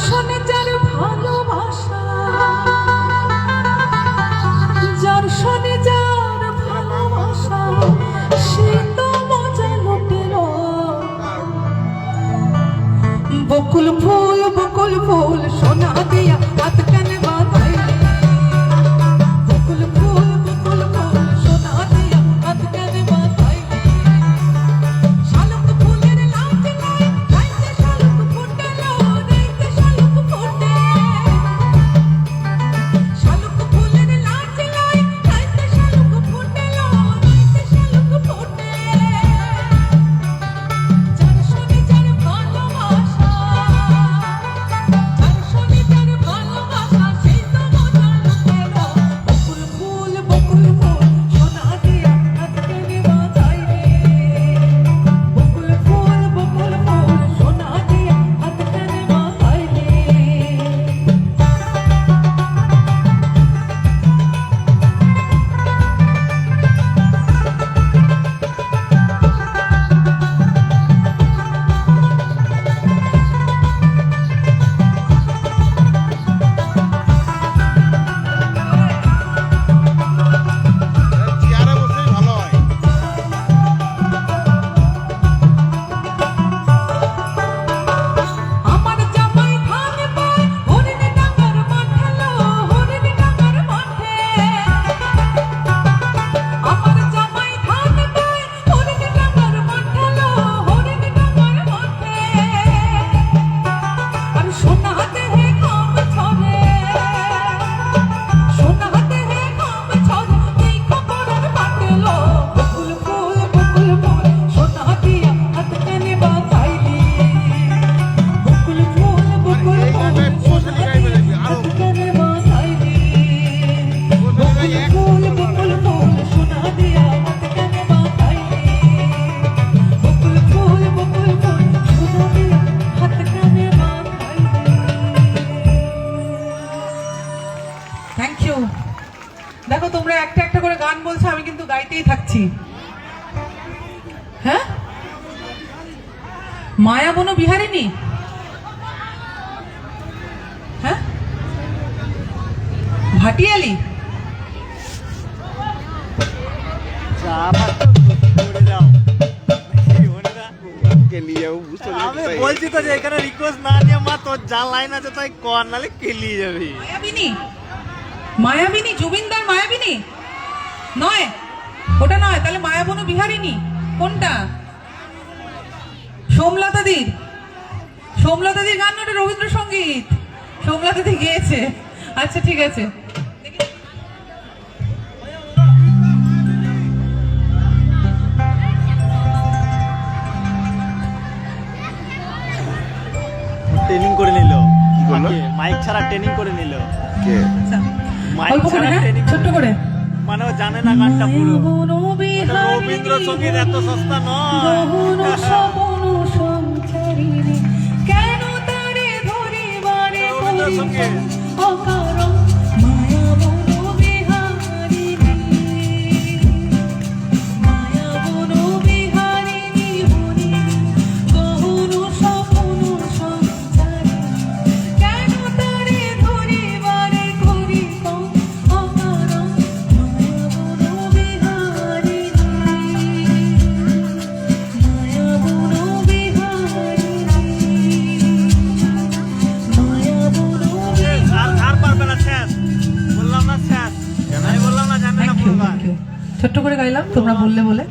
শোনে যার ভালোবাসা, যার শোনে যার ভালোবাসা, সে তো মজা লুটেল। বকুল ফুল সোনা দিয়া হাত কানে বাঁধাইলে, বকুল ফুল সোনা দিয়া হাত কানে বাঁধাইলে, শালুক ফুলের লাউটি নাই রাইতে শালুক ফুটেলো, রাইতে শালুক ফুটে, শালুক ফুলের লাউটি নাই রাইতে শালুক ফুটেলো, রাইতে শালুক ফুটে, যার শোনে যার ভালোবাসা, যার শোনে যার ভালোবাসা, সেই তো মজা লুটেলো। বকুল ফুল সোনা দিয়া হাত কানে বাঁধাইলে, বকুল ফুল সোনা দিয়া হাত কানে বাঁধাইলে। চেয়ারে বসেই ভালো হয়। আমার জামাই ধান পায় হরিণ ডাঙ্গার মাঠে লো, হরিণ ডাঙ্গার মাঠে, আমার জামাই ধান পায় হরিণ ডাঙ্গার মাঠে লো, হরিণ ডাঙ্গার মাঠে, আর সোনা দেহে ঘাম ছড়ে, সোনা দেহে ঘাম ছড়ে, এই খবরের পাটে লো। বকুল ফুল সোনা দিয়া হাত কানে বাঁধাইলি, বকুল ফুল এই গানে বসে গাইবে নাকি? আরো হাত কানে বাঁধাইলি, বকুল ফুল সোনা দিয়া হাত কানে বাঁধাইলি, বকুল ফুল সোনা দিয়া হাত কানে বাঁধাইলি। Thank you. দেখো তোমরা একটা একটা করে গান বলছো, আমি কিন্তু গাইতেই থাকছি। হ্যাঁ, মায়া বন বিহারিণী, হ্যাঁ, ভাটিয়ালি, আমি বলছি তো যে এখানে রিকোয়েস্ট না নিয়ে মা তোর যা লাইন আছে তাই কর, নাহলে কেলিয়ে যাবি। মায়াবিনী, মায়াবিনী জুবিনদার মায়াবিনী নয়, ওটা নয়, তাহলে মায়াবন বিহারিণী কোনটা? সোমলতাদির, সোমলতাদির গান, ওটা রবীন্দ্রসঙ্গীত, সোমলতাদি গেয়েছে। আচ্ছা ঠিক আছে। ট্রেনিং করে নিল, কি করলো? মাইক ছাড়া ট্রেনিং করে নিল, কে? আচ্ছা, মাইক অল্প করে, ছাড়া হ্যাঁ, ট্রেনিং ছোট্ট করে। মানে ও জানে না গানটা পুরো। মায়াবন ওটা রবীন্দ্রসঙ্গীত এত সস্তা নয়। গহন সপন সঞ্চারিণী, কেন তারে ধরিবারে রবীন্দ্রসঙ্গীত। অকারণ মায়াবন বিহারিণী, মায়াবন বিহারিণী হরি, গহন সপন সঞ্চারিণী, কেন তারে ধরিবারে করিব অকারণ মায়াবন বিহারিণী, মায়াবন বিহারিণী, আর পারবে না, শেষ বললাম না, শেষ। আমি বললাম না জানে না পুরো গান। ছোট্ট করে গাইলাম তোমরা বললে বলে।